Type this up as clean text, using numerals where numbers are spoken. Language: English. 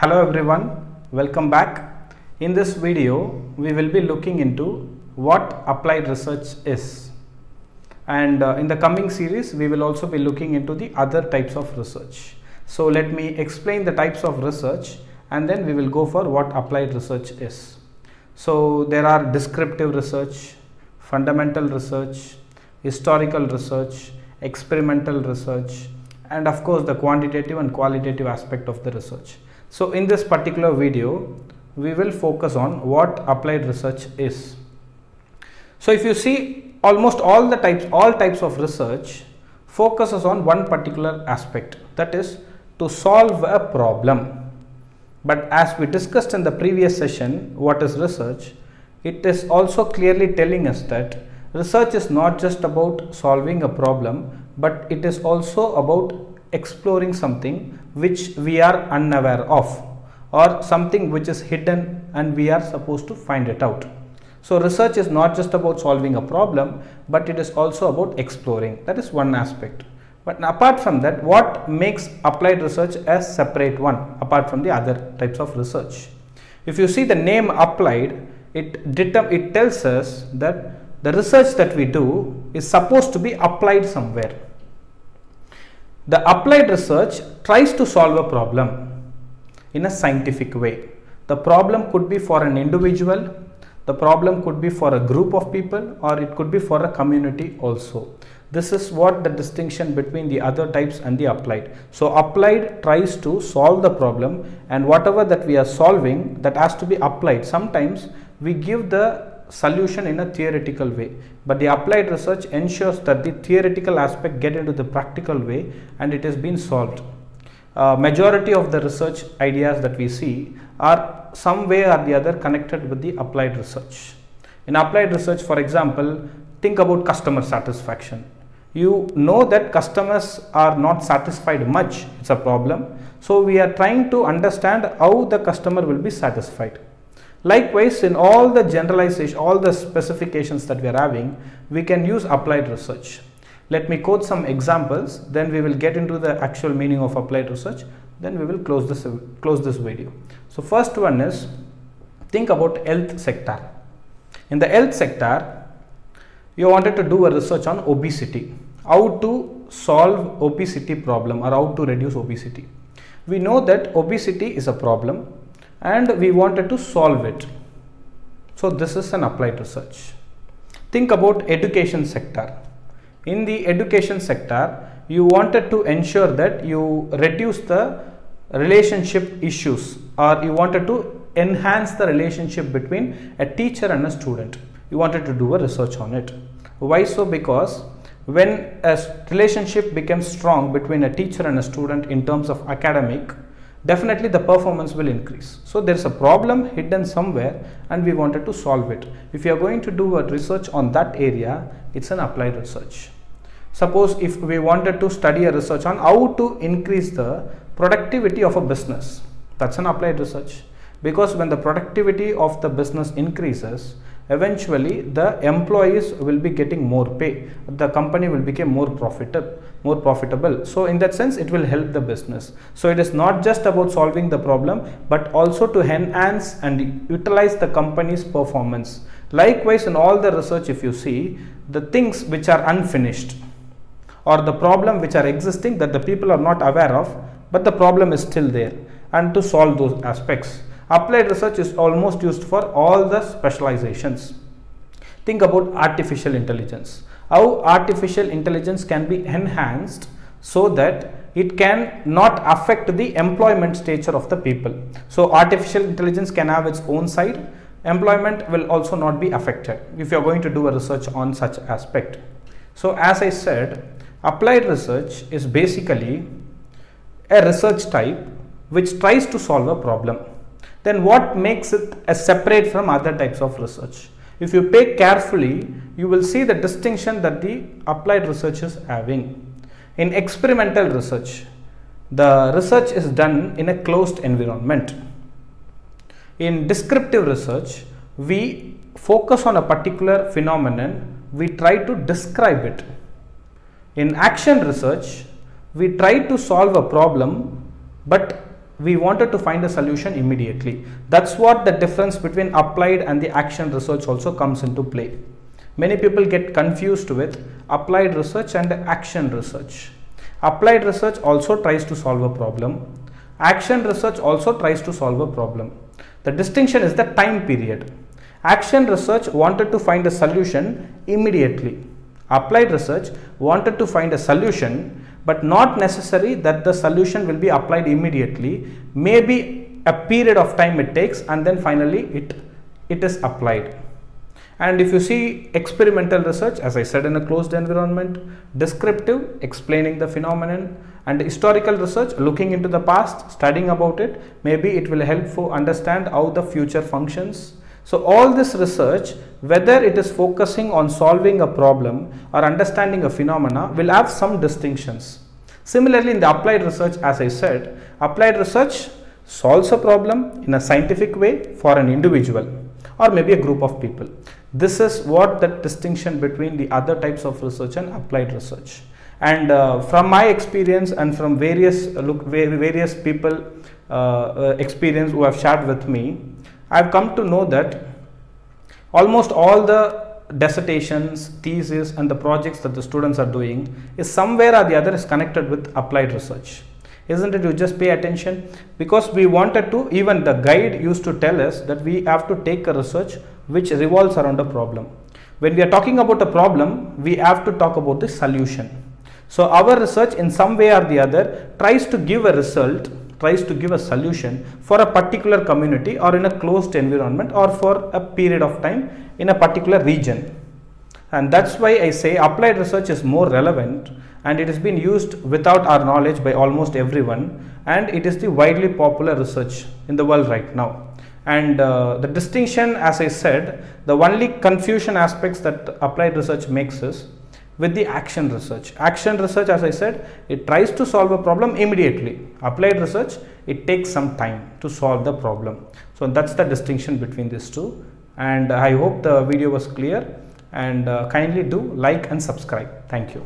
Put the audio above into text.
Hello everyone, welcome back. In this video we will be looking into what applied research is, and in the coming series we will also be looking into the other types of research. So let me explain the types of research and then we will go for what applied research is. So there are descriptive research, fundamental research, historical research, experimental research, and of course the quantitative and qualitative aspect of the research. So in this particular video we will focus on what applied research is. So if you see, almost all types of research focuses on one particular aspect, that is to solve a problem. But as we discussed in the previous session, what is research, it is also clearly telling us that research is not just about solving a problem, but it is also about exploring something which we are unaware of, or something which is hidden and we are supposed to find it out. So research is not just about solving a problem, but it is also about exploring. That is one aspect. But apart from that, what makes applied research a separate one apart from the other types of research? If you see the name applied, it tells us that the research that we do is supposed to be applied somewhere. The applied research tries to solve a problem in a scientific way. The problem could be for an individual, the problem could be for a group of people, or it could be for a community also. This is what the distinction between the other types and the applied. So applied tries to solve the problem, and whatever that we are solving, that has to be applied. Sometimes we give the solution in a theoretical way, but the applied research ensures that the theoretical aspect get into the practical way and it has been solved. Majority of the research ideas that we see are some way or the other connected with the applied research. In applied research, for example, think about customer satisfaction. You know that customers are not satisfied much, it's a problem. So we are trying to understand how the customer will be satisfied. Likewise, in all the generalization, all the specifications that we are having, we can use applied research. Let me quote some examples, then we will get into the actual meaning of applied research, then we will close this video. So first one is, think about health sector. In the health sector, you wanted to do a research on obesity, how to solve obesity problem or how to reduce obesity. We know that obesity is a problem and we wanted to solve it. So this is an applied research. Think about education sector. In the education sector, you wanted to ensure that you reduce the relationship issues, or you wanted to enhance the relationship between a teacher and a student. You wanted to do a research on it. Why so? Because when a relationship becomes strong between a teacher and a student in terms of academic, definitely the performance will increase. So there is a problem hidden somewhere and we wanted to solve it. If you are going to do a research on that area, it's an applied research. Suppose if we wanted to study a research on how to increase the productivity of a business, that's an applied research. Because when the productivity of the business increases, eventually the employees will be getting more pay, the company will become more profitable. So in that sense it will help the business. So it is not just about solving the problem, but also to enhance and utilize the company's performance. Likewise, in all the research, if you see the things which are unfinished or the problem which are existing that the people are not aware of, but the problem is still there, and to solve those aspects, applied research is almost used for all the specializations. Think about artificial intelligence. How artificial intelligence can be enhanced so that it can not affect the employment stature of the people. So artificial intelligence can have its own side. Employment will also not be affected if you are going to do a research on such aspect. So as I said, applied research is basically a research type which tries to solve a problem. Then what makes it separate from other types of research? If you pay carefully, you will see the distinction that the applied research is having. In experimental research, the research is done in a closed environment. In descriptive research, we focus on a particular phenomenon, we try to describe it. In action research, we try to solve a problem, but we wanted to find a solution immediately. That's what the difference between applied and the action research also comes into play. Many people get confused with applied research and action research. Applied research also tries to solve a problem. Action research also tries to solve a problem. The distinction is the time period. Action research wanted to find a solution immediately. Applied research wanted to find a solution, but not necessary that the solution will be applied immediately. Maybe a period of time it takes, and then finally it is applied. And if you see experimental research, as I said, in a closed environment, descriptive, explaining the phenomenon, and historical research, looking into the past, studying about it, maybe it will help to understand how the future functions. So all this research, whether it is focusing on solving a problem or understanding a phenomena, will have some distinctions. Similarly, in the applied research, as I said, applied research solves a problem in a scientific way for an individual or maybe a group of people. This is what the distinction between the other types of research and applied research. And from my experience and from various people experience who have shared with me, I have come to know that almost all the dissertations, theses and the projects that the students are doing is somewhere or the other is connected with applied research. Isn't it? You just pay attention, because we wanted to, even the guide used to tell us that we have to take a research which revolves around a problem. When we are talking about a problem, we have to talk about the solution. So our research in some way or the other tries to give a result, tries to give a solution for a particular community or in a closed environment or for a period of time in a particular region. And that's why I say applied research is more relevant, and it has been used without our knowledge by almost everyone, and it is the widely popular research in the world right now. And the distinction, as I said, the only confusion aspects that applied research makes is with the action research. Action research, as I said, it tries to solve a problem immediately. Applied research, it takes some time to solve the problem. So that's the distinction between these two. And I hope the video was clear, and kindly do like and subscribe. Thank you.